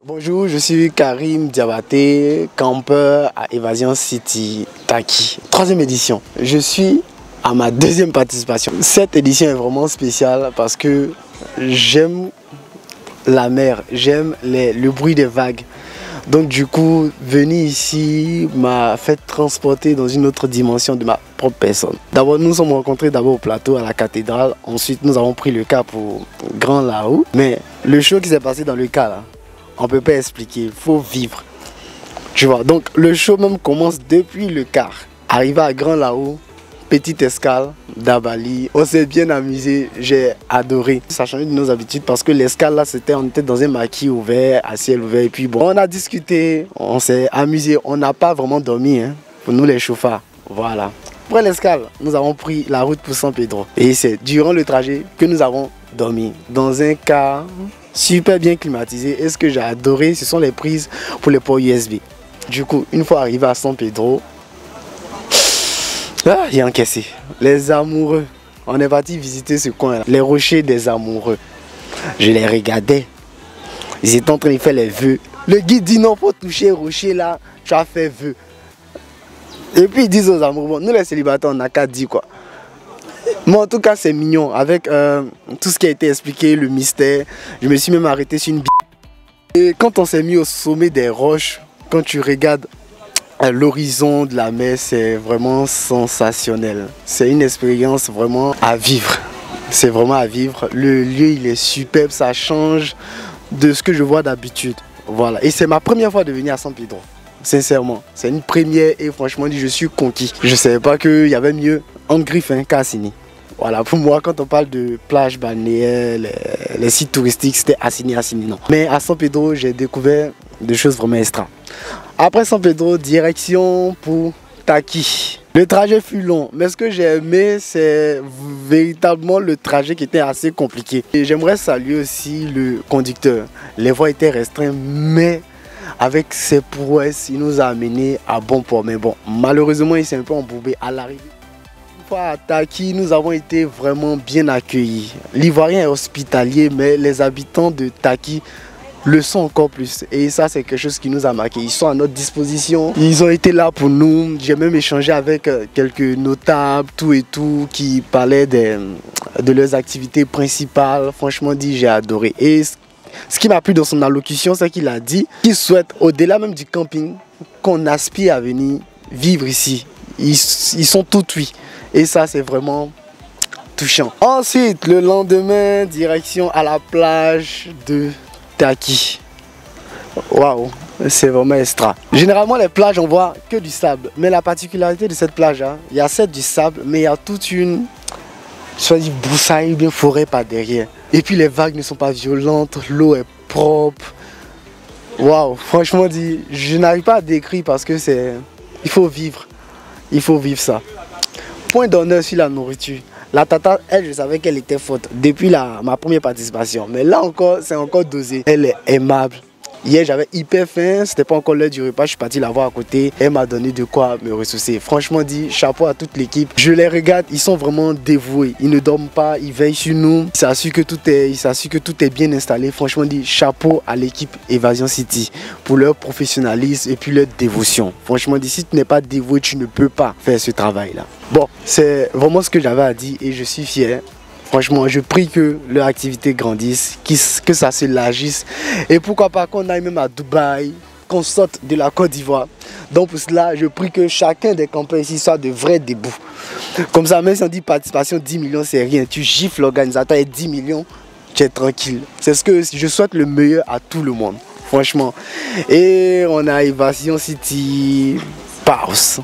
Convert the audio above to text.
Bonjour, je suis Karim Diabaté, campeur à Évasion City Taki. 3e édition. Je suis à ma 2e participation. Cette édition est vraiment spéciale parce que j'aime la mer, j'aime le bruit des vagues. Donc du coup, venir ici m'a fait transporter dans une autre dimension de ma propre personne. D'abord, nous nous sommes rencontrés d'abord au plateau à la cathédrale. Ensuite, nous avons pris le cas pour Grand Lahou. Mais le show qui s'est passé dans le cas là, on ne peut pas expliquer, il faut vivre. Tu vois, donc le show même commence depuis le car. Arrivé à Grand Lahou, petite escale d'Abali, on s'est bien amusé, j'ai adoré. Ça a changé de nos habitudes parce que l'escale là, on était dans un maquis ouvert, à ciel ouvert. Et puis bon, on a discuté, on s'est amusé, on n'a pas vraiment dormi, hein, pour nous les chauffards. Voilà. Après l'escale, nous avons pris la route pour San Pedro. Et c'est durant le trajet que nous avons dormi dans un car super bien climatisé. Et ce que j'ai adoré, ce sont les prises pour les ports USB. Du coup, une fois arrivé à San Pedro, j'ai encaissé. Les amoureux. On est parti visiter ce coin-là. Les rochers des amoureux. Je les regardais. Ils étaient en train de faire les vœux. Le guide dit non, faut toucher rocher là. Tu as fait vœux. Et puis ils disent aux amoureux, bon, nous les célibataires, on n'a qu'à dire quoi. Mais en tout cas, c'est mignon. Avec tout ce qui a été expliqué, le mystère. Je me suis même arrêté sur une Et quand on s'est mis au sommet des roches, quand tu regardes l'horizon de la mer, c'est vraiment sensationnel. C'est une expérience vraiment à vivre. C'est vraiment à vivre. Le lieu, il est superbe. Ça change de ce que je vois d'habitude. Voilà. Et c'est ma première fois de venir à San Pedro. Sincèrement, c'est une première et franchement, je suis conquis. Je ne savais pas qu'il y avait mieux en griffe qu'à Assini. Voilà, pour moi, quand on parle de plage balnéaire, les sites touristiques, c'était Assini, non. Mais à San Pedro, j'ai découvert des choses vraiment extra. Après San Pedro, direction pour Taki. Le trajet fut long, mais ce que j'ai aimé, c'est véritablement le trajet qui était assez compliqué. Et j'aimerais saluer aussi le conducteur. Les voies étaient restreintes, mais avec ses prouesses, il nous a amenés à bon port. Mais bon, malheureusement, il s'est un peu embourbé à l'arrivée. Une fois à Taki, nous avons été vraiment bien accueillis. L'Ivoirien est hospitalier, mais les habitants de Taki le sont encore plus. Et ça, c'est quelque chose qui nous a marqué. Ils sont à notre disposition. Ils ont été là pour nous. J'ai même échangé avec quelques notables, tout et tout, qui parlaient de leurs activités principales. Franchement dit, j'ai adoré. Et ce qui m'a plu dans son allocution, c'est qu'il a dit qu'il souhaite, au-delà même du camping, qu'on aspire à venir vivre ici. Ils sont tout oui. Et ça, c'est vraiment touchant. Ensuite, le lendemain, direction à la plage de Taki. Waouh, c'est vraiment extra. Généralement, les plages, on voit que du sable. Mais la particularité de cette plage, hein, il y a certes du sable, mais il y a toute une soit dit broussaille ou bien forêt par derrière. Et puis les vagues ne sont pas violentes, l'eau est propre. Waouh, franchement dit, je n'arrive pas à décrire parce que c'est... Il faut vivre ça. Point d'honneur sur la nourriture. La tata, elle, je savais qu'elle était forte depuis ma première participation. Mais là encore, c'est encore dosé. Elle est aimable. Hier, j'avais hyper faim, c'était pas encore l'heure du repas, je suis parti la voir à côté. Elle m'a donné de quoi me ressourcer. Franchement dit, chapeau à toute l'équipe. Je les regarde, ils sont vraiment dévoués. Ils ne dorment pas, ils veillent sur nous. Ils s'assurent que tout est bien installé. Franchement dit, chapeau à l'équipe Évasion City pour leur professionnalisme et puis leur dévotion. Franchement dit, si tu n'es pas dévoué, tu ne peux pas faire ce travail-là. Bon, c'est vraiment ce que j'avais à dire et je suis fier. Franchement, je prie que leur activité grandisse, que ça s'élargisse. Et pourquoi pas qu'on aille même à Dubaï, qu'on sorte de la Côte d'Ivoire. Donc pour cela, je prie que chacun des campeurs ici soit de vrais débouts. Comme ça, même si on dit participation 10 millions, c'est rien. Tu gifles l'organisateur et 10 millions, tu es tranquille. C'est ce que je souhaite le meilleur à tout le monde. Franchement. Et on a Évasion City Pause.